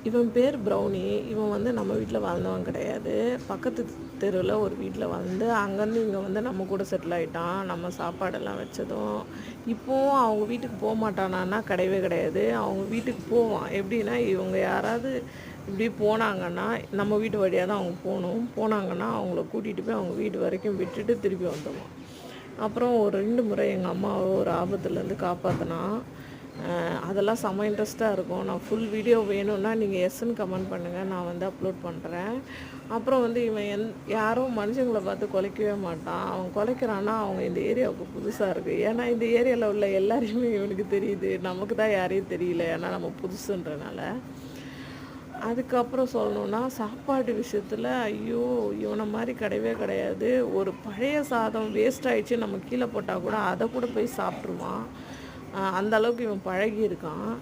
இவன் பேர் ப்ரௌனி. இவன் வந்து நம்ம வீட்டில் வாழ்ந்தவன் கிடையாது. பக்கத்து தெருவில் ஒரு வீட்டில் வந்து அங்கேருந்து இங்கே வந்து நம்ம கூட செட்டில் ஆகிட்டான். நம்ம சாப்பாடெல்லாம் வச்சதும் இப்போவும் அவங்க வீட்டுக்கு போக மாட்டானான்னா கிடையவே கிடையாது. அவங்க வீட்டுக்கு போவான். எப்படின்னா இவங்க யாராவது இப்படி போனாங்கன்னா நம்ம வீட்டு வழியாக தான் அவங்க போனாங்கன்னா அவங்கள கூட்டிகிட்டு போய் அவங்க வீடு வரைக்கும் விட்டுட்டு திருப்பி வந்துடுவான். அப்புறம் ஒரு 2 முறை எங்கள் அம்மாவை ஒரு ஆபத்துலேருந்து காப்பாற்றினான். அதெல்லாம் செம்ம இன்ட்ரெஸ்ட்டாக இருக்கும். நான் ஃபுல் வீடியோ வேணும்னா நீங்கள் எஸ்ன்னு கமெண்ட் பண்ணுங்கள், நான் வந்து அப்லோட் பண்ணுறேன். அப்புறம் வந்து இவன் யாரும் மனுஷங்களை பார்த்து குலைக்கவே மாட்டான். அவன் குலைக்கிறான்னா அவங்க இந்த ஏரியாவுக்கு புதுசாக இருக்குது. ஏன்னா இந்த ஏரியாவில் உள்ள எல்லாரையுமே இவனுக்கு தெரியுது. நமக்கு தான் யாரையும் தெரியல, ஏன்னா நம்ம புதுசுன்றனால. அதுக்கப்புறம் சொல்லணுன்னா சாப்பாடு விஷயத்தில் ஐயோ இவனை மாதிரி கிடையவே கிடையாது. ஒரு பழைய சாதம் வேஸ்ட் ஆகிடுச்சு நம்ம கீழே போட்டால் கூட அதை கூட போய் சாப்பிட்ருவான். அந்த அளவுக்கு இவன் பழகியிருக்கான்.